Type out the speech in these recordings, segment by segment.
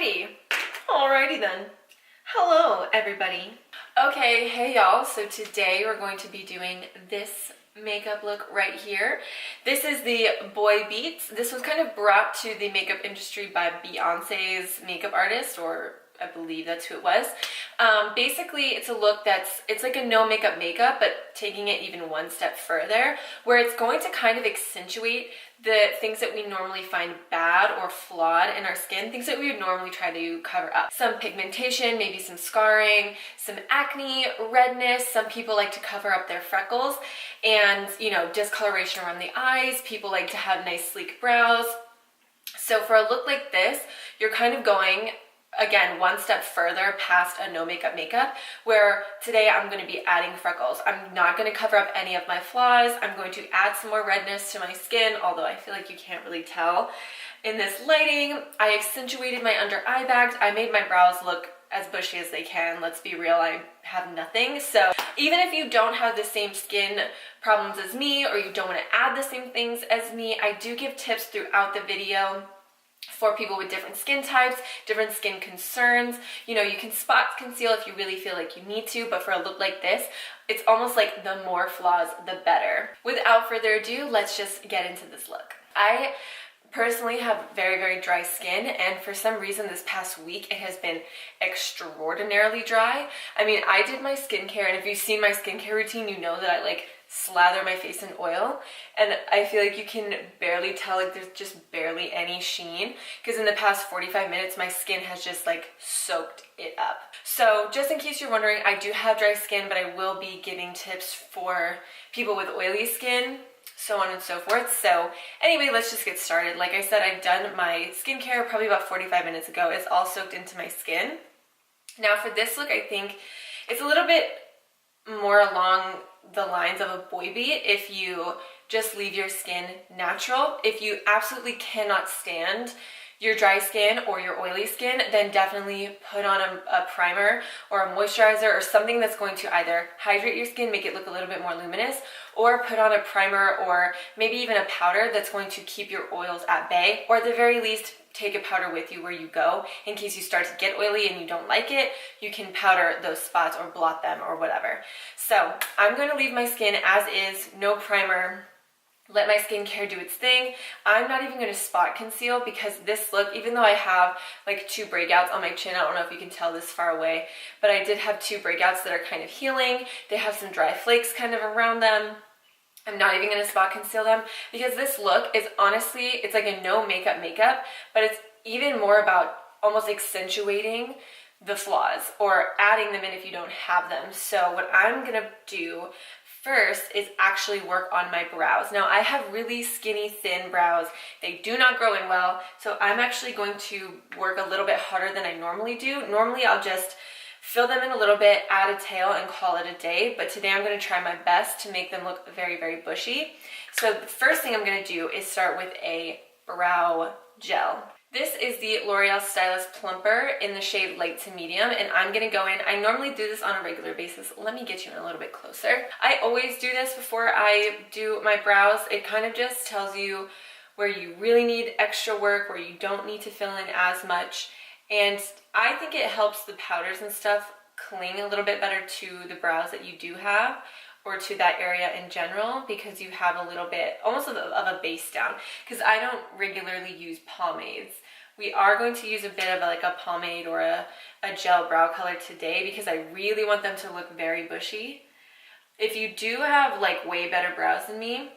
Alrighty then. Hello everybody. Okay, hey y'all. So today we're going to be doing this makeup look right here. This is the Boy Beats. This was kind of brought to the makeup industry by Beyonce's makeup artist, or I believe that's who it was. Basically, it's a look it's like a no makeup, but taking it even one step further, where it's going to kind of accentuate the things that we normally find bad or flawed in our skin, things that we would normally try to cover up. Some pigmentation, maybe some scarring, some acne, redness. Some people like to cover up their freckles and, discoloration around the eyes. People like to have nice sleek brows. So for a look like this, you're kind of going, again, one step further past a no makeup, where today I'm going to be adding freckles. I'm not going to cover up any of my flaws. I'm going to add some more redness to my skin, although I feel like you can't really tell in this lighting. I accentuated my under eye bags. I made my brows look as bushy as they can. Let's be real, I have nothing. So even if you don't have the same skin problems as me, or you don't want to add the same things as me, I do give tips throughout the video for people with different skin types, different skin concerns. You can spot conceal if you really feel like you need to, but for a look like this, it's almost like the more flaws, the better. Without further ado, let's just get into this look. I personally have very, very dry skin, and for some reason this past week it has been extraordinarily dry. I mean, I did my skincare, and if you've seen my skincare routine, you know that I slather my face in oil, and I feel like you can barely tell, there's just barely any sheen, because in the past 45 minutes my skin has just soaked it up. So just in case you're wondering, I do have dry skin, but I will be giving tips for people with oily skin, so on and so forth. So anyway, let's just get started. Like I said, I've done my skincare probably about 45 minutes ago. It's all soaked into my skin. Now for this look, I think it's a little bit more along the lines of a boy beat if you just leave your skin natural. If you absolutely cannot stand your dry skin or your oily skin, then definitely put on a primer or a moisturizer or something that's going to either hydrate your skin, make it look a little bit more luminous, or put on a primer or maybe even a powder that's going to keep your oils at bay, or at the very least take a powder with you where you go in case you start to get oily and you don't like it. You can powder those spots or blot them or whatever. So I'm going to leave my skin as is, no primer. Let my skincare do its thing. I'm not even going to spot conceal, because this look, even though I have two breakouts on my chin, I don't know if you can tell this far away, but I did have two breakouts that are kind of healing. They have some dry flakes kind of around them. I'm not even going to spot conceal them, because this look is honestly, it's like a no makeup, but it's even more about almost accentuating the flaws or adding them in if you don't have them. So what I'm going to do first is actually work on my brows. Now I have really skinny, thin brows. They do not grow in well, so I'm actually going to work a little bit harder than I normally do. Normally I'll just fill them in a little bit, add a tail, and call it a day. But today I'm going to try my best to make them look very, very bushy. So the first thing I'm going to do is start with a brow gel. This is the L'Oreal Stylist Plumper in the shade light to medium, and I'm going to go in. I normally do this on a regular basis. Let me get you in a little bit closer. I always do this before I do my brows. It kind of just tells you where you really need extra work, where you don't need to fill in as much. And I think it helps the powders and stuff cling a little bit better to the brows that you do have, or to that area in general, because you have a little bit almost of a base down. Because I don't regularly use pomades. We are going to use a bit of a pomade or a gel brow color today, because I really want them to look very bushy. If you do have way better brows than me,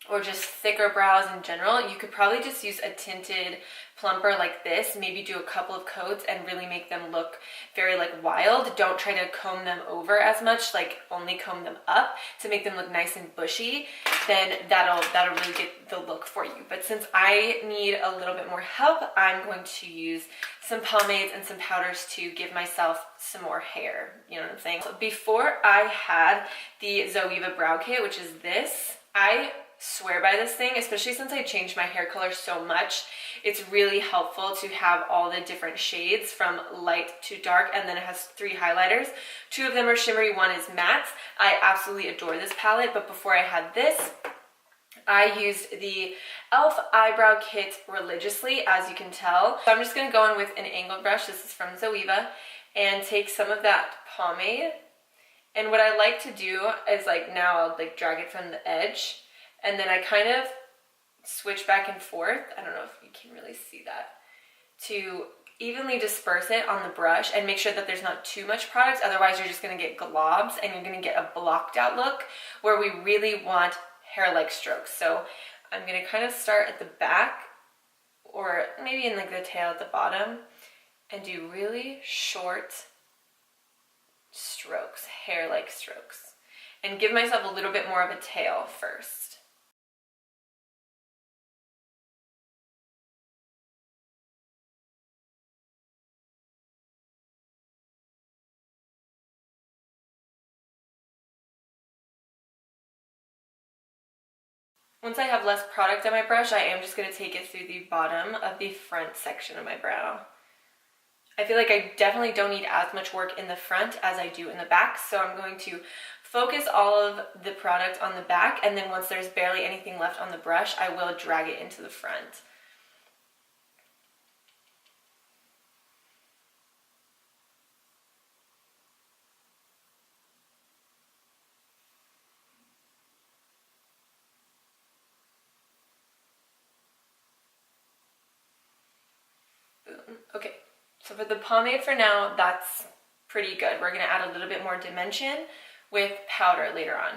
or just thicker brows in general, you could probably just use a tinted plumper like this, maybe do a couple of coats and really make them look very wild. Don't try to comb them over as much, only comb them up to make them look nice and bushy. Then that'll really get the look for you. But since I need a little bit more help, I'm going to use some pomades and some powders to give myself some more hair. You know what I'm saying? So before I had the Zoeva Brow Kit, which is this, I swear by this thing, especially since I changed my hair color so much. It's really helpful to have all the different shades from light to dark, and then it has 3 highlighters. 2 of them are shimmery, 1 is matte. I absolutely adore this palette, but before I had this, I used the e.l.f. eyebrow kit religiously, as you can tell. So I'm just going to go in with an angled brush. This is from Zoeva, and take some of that pomade. And what I like to do is, like, now I'll like drag it from the edge, and then I kind of switch back and forth. I don't know if you can really see that, to evenly disperse it on the brush and make sure that there's not too much product. Otherwise you're just going to get globs and you're going to get a blocked out look, where we really want hair-like strokes. So I'm going to kind of start at the back, or maybe in like the tail at the bottom, and do really short strokes, hair-like strokes, and give myself a little bit more of a tail first. Once I have less product on my brush, I am just going to take it through the bottom of the front section of my brow. I feel like I definitely don't need as much work in the front as I do in the back, so I'm going to focus all of the product on the back, and then once there's barely anything left on the brush, I will drag it into the front. Okay, so for the pomade for now, that's pretty good. We're going to add a little bit more dimension with powder later on.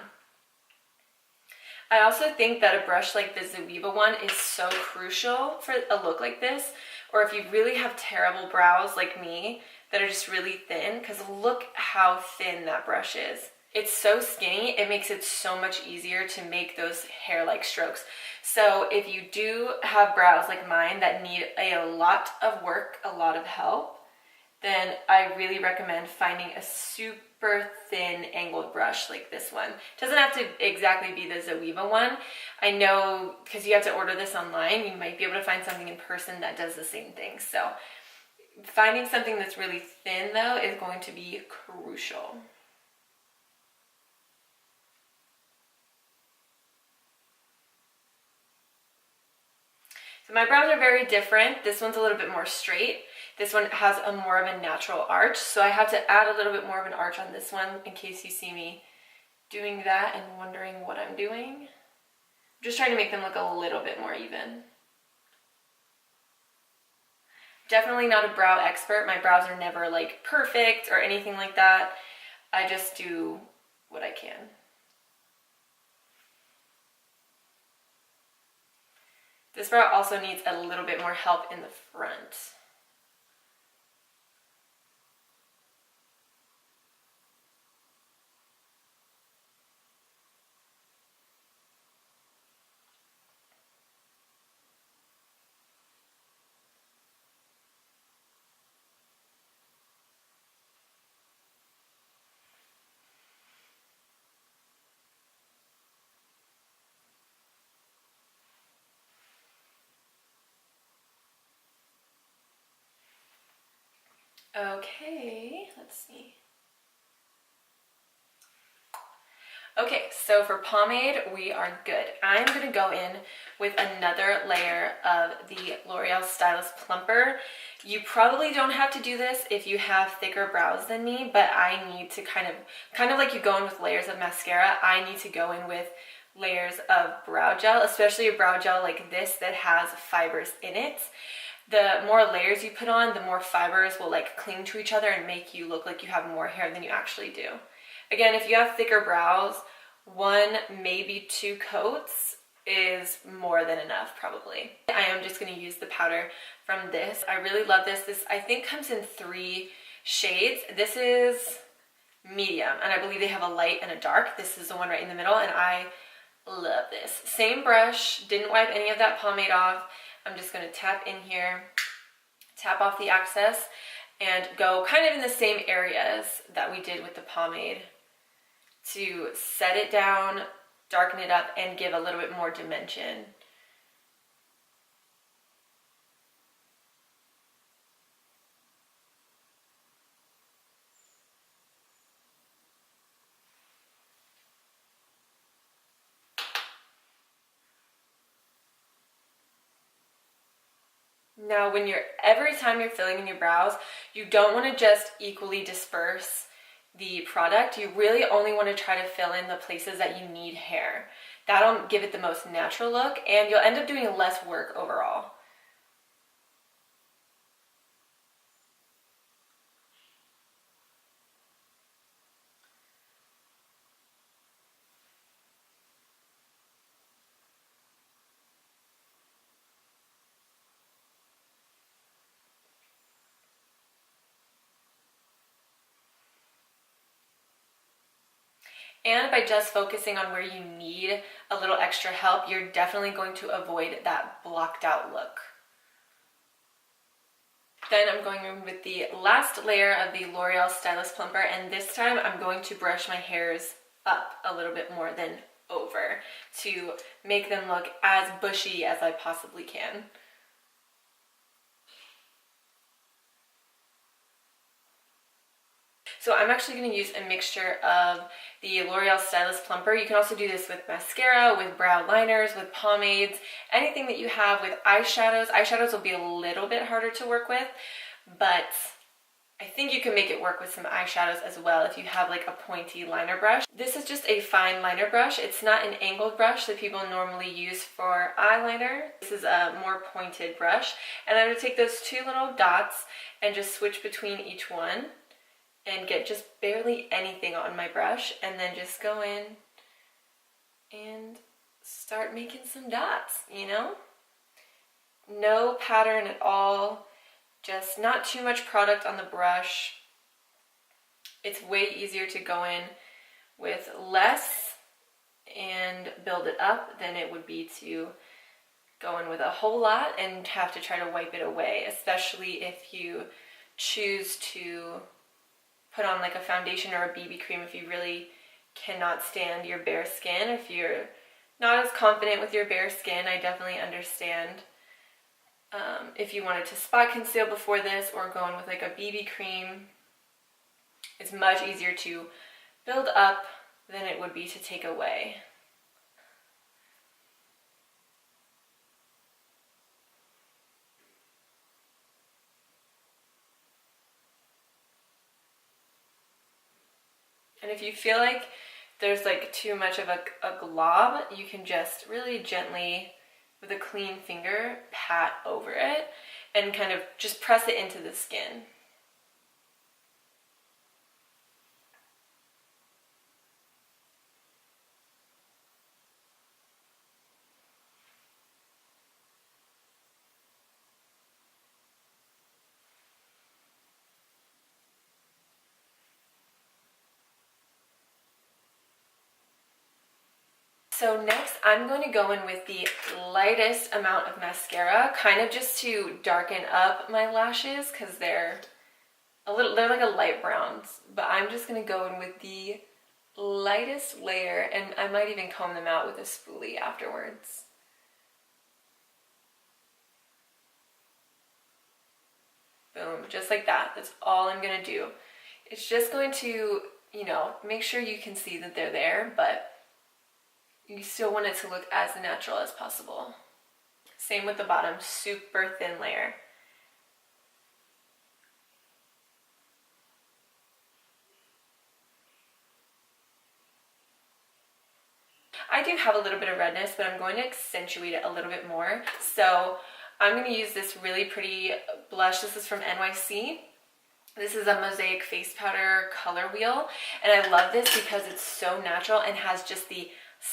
I also think that a brush like the Zoeva one is so crucial for a look like this, or if you really have terrible brows like me that are just really thin, because look how thin that brush is. It's so skinny, it makes it so much easier to make those hair-like strokes. So if you do have brows like mine that need a lot of work, a lot of help, then I really recommend finding a super thin angled brush like this one. It doesn't have to exactly be the Zoeva one. I know, because you have to order this online, you might be able to find something in person that does the same thing. So finding something that's really thin though is going to be crucial. So my brows are very different. This one's a little bit more straight. This one has a more of a natural arch, so I have to add a little bit more of an arch on this one in case you see me doing that and wondering what I'm doing. I'm just trying to make them look a little bit more even. Definitely not a brow expert. My brows are never like perfect or anything like that. I just do what I can. This brow also needs a little bit more help in the front. Okay, let's see. Okay, so for pomade, we are good. I'm gonna go in with another layer of the L'Oreal Stylist Plumper. You probably don't have to do this if you have thicker brows than me, but I need to kind of like you go in with layers of mascara, I need to go in with layers of brow gel, especially a brow gel like this that has fibers in it. The more layers you put on, the more fibers will like cling to each other and make you look like you have more hair than you actually do. Again, if you have thicker brows, 1, maybe 2 coats is more than enough probably. I am just going to use the powder from this. I really love this. This I think comes in 3 shades. This is medium, and I believe they have a light and a dark. This is the one right in the middle, and I love this. Same brush, didn't wipe any of that pomade off. I'm just going to tap in here, tap off the excess, and go kind of in the same areas that we did with the pomade to set it down, darken it up, and give a little bit more dimension. Now, every time you're filling in your brows, you don't want to just equally disperse the product. You really only want to try to fill in the places that you need hair. That'll give it the most natural look, and you'll end up doing less work overall. And by just focusing on where you need a little extra help, you're definitely going to avoid that blocked out look. Then I'm going in with the last layer of the L'Oreal Stylist Plumper, and this time I'm going to brush my hairs up a little bit more than over to make them look as bushy as I possibly can. So I'm actually going to use a mixture of the L'Oreal Stylist Plumper. You can also do this with mascara, with brow liners, with pomades, anything that you have. With eyeshadows. Eyeshadows will be a little bit harder to work with, but I think you can make it work with some eyeshadows as well if you have like a pointy liner brush. This is just a fine liner brush. It's not an angled brush that people normally use for eyeliner. This is a more pointed brush, and I'm going to take those two little dots and just switch between each one and get just barely anything on my brush, and then just go in and start making some dots, you know? No pattern at all, just not too much product on the brush. It's way easier to go in with less and build it up than it would be to go in with a whole lot and have to try to wipe it away, especially if you choose to put on like a foundation or a BB cream if you really cannot stand your bare skin. If you're not as confident with your bare skin, I definitely understand. If you wanted to spot conceal before this or go in with like a BB cream, it's much easier to build up than it would be to take away. And if you feel like there's like too much of a glob, you can just really gently, with a clean finger, pat over it and kind of just press it into the skin. So next I'm going to go in with the lightest amount of mascara, kind of just to darken up my lashes because they're like a light brown, but I'm just going to go in with the lightest layer, and I might even comb them out with a spoolie afterwards. Boom, just like that. That's all I'm going to do. It's just going to, you know, make sure you can see that they're there, but you still want it to look as natural as possible. Same with the bottom, super thin layer. I do have a little bit of redness, but I'm going to accentuate it a little bit more. So I'm going to use this really pretty blush. This is from NYC. This is a Mosaic Face Powder Color Wheel, and I love this because it's so natural and has just the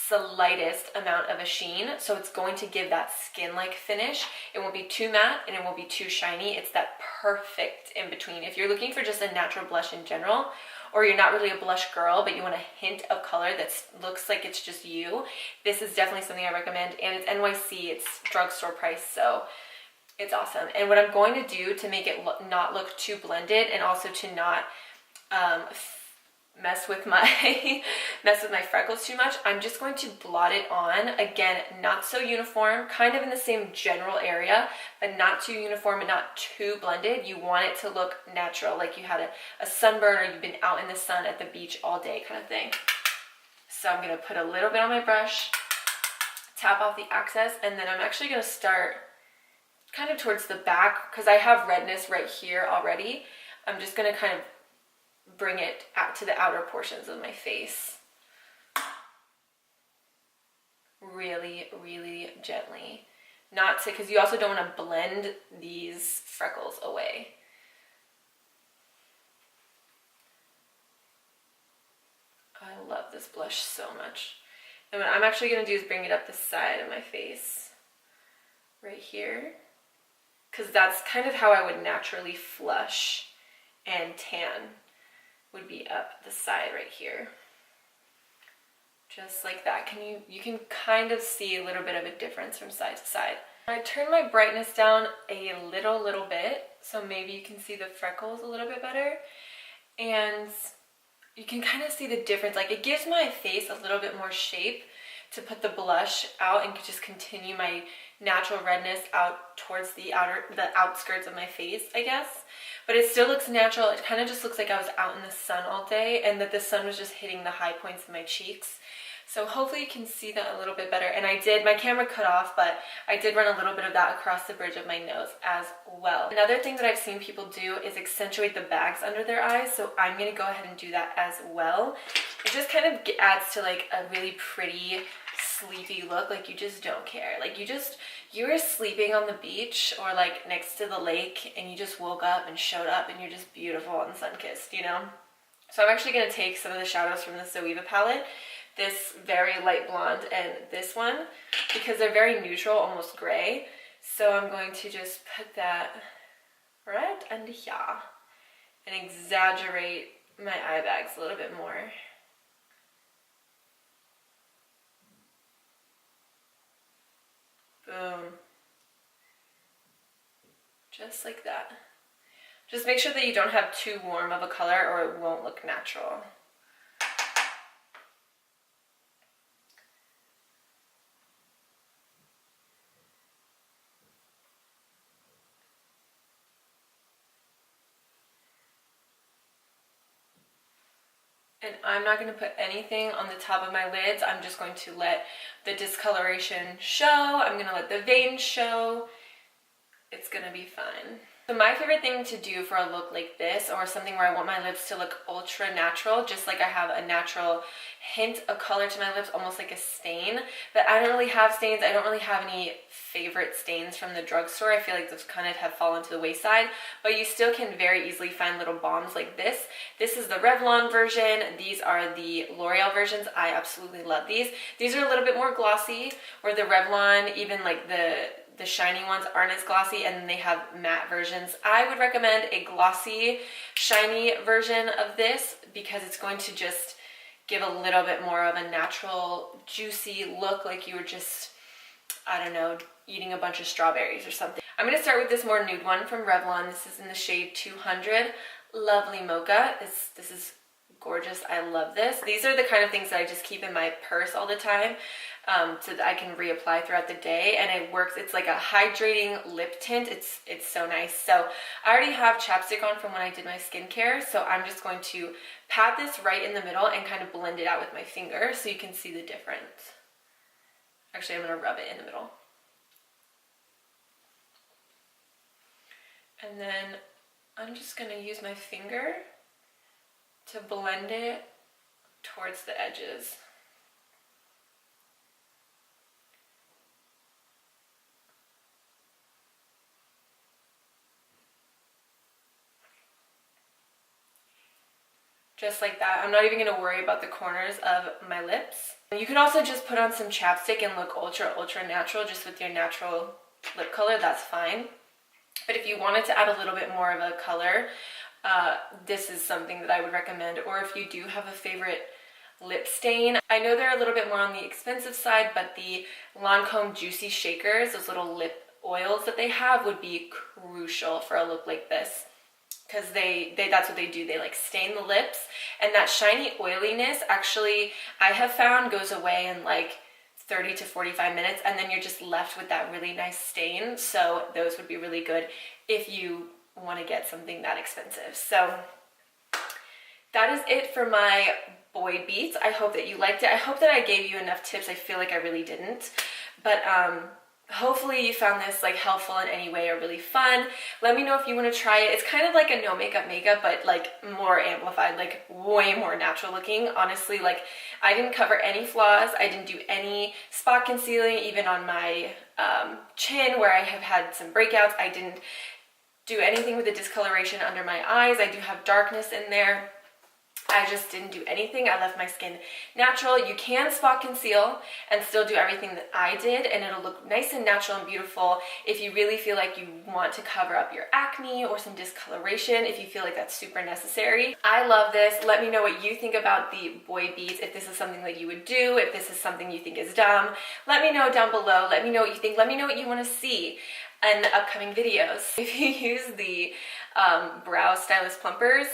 slightest amount of a sheen, so it's going to give that skin-like finish. It won't be too matte and it won't be too shiny. It's that perfect in between. If you're looking for just a natural blush in general, or you're not really a blush girl but you want a hint of color that looks like it's just you, this is definitely something I recommend. And it's NYC, it's drugstore price, so it's awesome. And what I'm going to do to make it not look too blended, and also to not mess with my freckles too much, I'm just going to blot it on. Again, not so uniform, kind of in the same general area, but not too uniform and not too blended. You want it to look natural, like you had a sunburn or you've been out in the sun at the beach all day kind of thing. So I'm going to put a little bit on my brush, tap off the excess, and then I'm actually going to start kind of towards the back, because I have redness right here already. I'm just gonna kind of bring it out to the outer portions of my face. Really, really gently. Not to, because you also don't want to blend these freckles away. I love this blush so much. And what I'm actually going to do is bring it up the side of my face. Right here. Because that's kind of how I would naturally flush and tan. Would be up the side right here. Just like that. You can kind of see a little bit of a difference from side to side. I turn my brightness down a little bit, so maybe you can see the freckles a little bit better. And you can kind of see the difference. Like, it gives my face a little bit more shape to put the blush out and just continue my natural redness out towards the outskirts of my face, I guess. But it still looks natural. It kind of just looks like I was out in the sun all day and that the sun was just hitting the high points of my cheeks. So hopefully you can see that a little bit better. And my camera cut off, but I did run a little bit of that across the bridge of my nose as well. Another thing that I've seen people do is accentuate the bags under their eyes. So I'm gonna go ahead and do that as well. It just kind of adds to like a really pretty, sleepy look. Like you just don't care. Like you were sleeping on the beach or like next to the lake and you just woke up and showed up and you're just beautiful and sun-kissed, you know? So I'm actually gonna take some of the shadows from the Zoeva palette, this very light blonde and this one, because they're very neutral, almost gray. So I'm going to just put that right under here and exaggerate my eye bags a little bit more. Boom. Just like that. Just make sure that you don't have too warm of a color or it won't look natural. And I'm not going to put anything on the top of my lids. I'm just going to let the discoloration show. I'm going to let the veins show. It's going to be fine. So my favorite thing to do for a look like this, or something where I want my lips to look ultra natural, just like I have a natural hint of color to my lips, almost like a stain, but I don't really have stains. I don't really have any favorite stains from the drugstore. I feel like those kind of have fallen to the wayside, but you still can very easily find little balms like this. This is the Revlon version. These are the L'Oreal versions. I absolutely love these. These are a little bit more glossy, where the Revlon, even like the shiny ones aren't as glossy, and then they have matte versions. I would recommend a glossy, shiny version of this because it's going to just give a little bit more of a natural, juicy look, like you were just, I don't know, eating a bunch of strawberries or something. I'm going to start with this more nude one from Revlon. This is in the shade 200. Lovely Mocha. This is gorgeous. I love this. These are the kind of things that I just keep in my purse all the time, so that I can reapply throughout the day, and it works. It's like a hydrating lip tint. It's so nice. So I already have chapstick on from when I did my skincare, so I'm just going to pat this right in the middle and kind of blend it out with my finger so you can see the difference. Actually, I'm going to rub it in the middle. And then I'm just going to use my finger to blend it towards the edges. Just like that. I'm not even going to worry about the corners of my lips. You could also just put on some chapstick and look ultra natural just with your natural lip color. That's fine. But if you wanted to add a little bit more of a color, this is something that I would recommend. Or if you do have a favorite lip stain, I know they're a little bit more on the expensive side, but the Lancome Juicy Shakers, those little lip oils that they have, would be crucial for a look like this. Because that's what they do. They like stain the lips, and that shiny oiliness actually, I have found, goes away in like 30 to 45 minutes, and then you're just left with that really nice stain. So those would be really good if you want to get something that expensive. So that is it for my boy beats. I hope that you liked it. I hope that I gave you enough tips. I feel like I really didn't, but hopefully you found this like helpful in any way or really fun. Let me know if you want to try it. It's kind of like a no makeup makeup, but like more amplified, like way more natural looking. Honestly, like I didn't cover any flaws. I didn't do any spot concealing, even on my chin where I have had some breakouts. I didn't do anything with the discoloration under my eyes. I do have darkness in there. I just didn't do anything. I left my skin natural. You can spot conceal and still do everything that I did, and it'll look nice and natural and beautiful if you really feel like you want to cover up your acne or some discoloration, if you feel like that's super necessary. I love this. Let me know what you think about the boy beads, if this is something that you would do, if this is something you think is dumb. Let me know down below. Let me know what you think. Let me know what you want to see in the upcoming videos. If you use the brow stylist plumpers,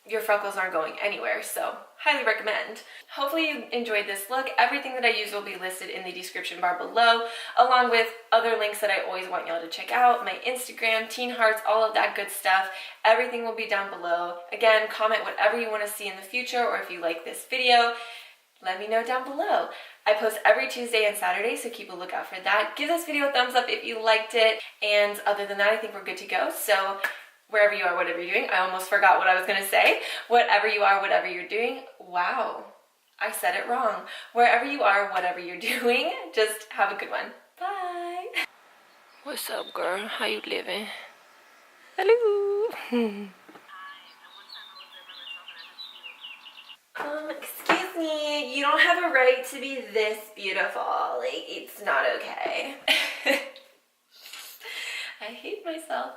your freckles aren't going anywhere, so highly recommend. Hopefully you enjoyed this look. Everything that I use will be listed in the description bar below, along with other links that I always want y'all to check out, my Instagram, teen hearts, all of that good stuff. Everything will be down below. Again, comment whatever you want to see in the future, or if you like this video, let me know down below. I post every Tuesday and Saturday, so keep a lookout for that. Give this video a thumbs up if you liked it, and other than that, I think we're good to go. So wherever you are, whatever you're doing, I almost forgot what I was gonna say. Whatever you are, whatever you're doing, wow, I said it wrong. Wherever you are, whatever you're doing, just have a good one. Bye. What's up, girl? How you living? Hello. Excuse me, you don't have a right to be this beautiful. Like, it's not okay. I hate myself.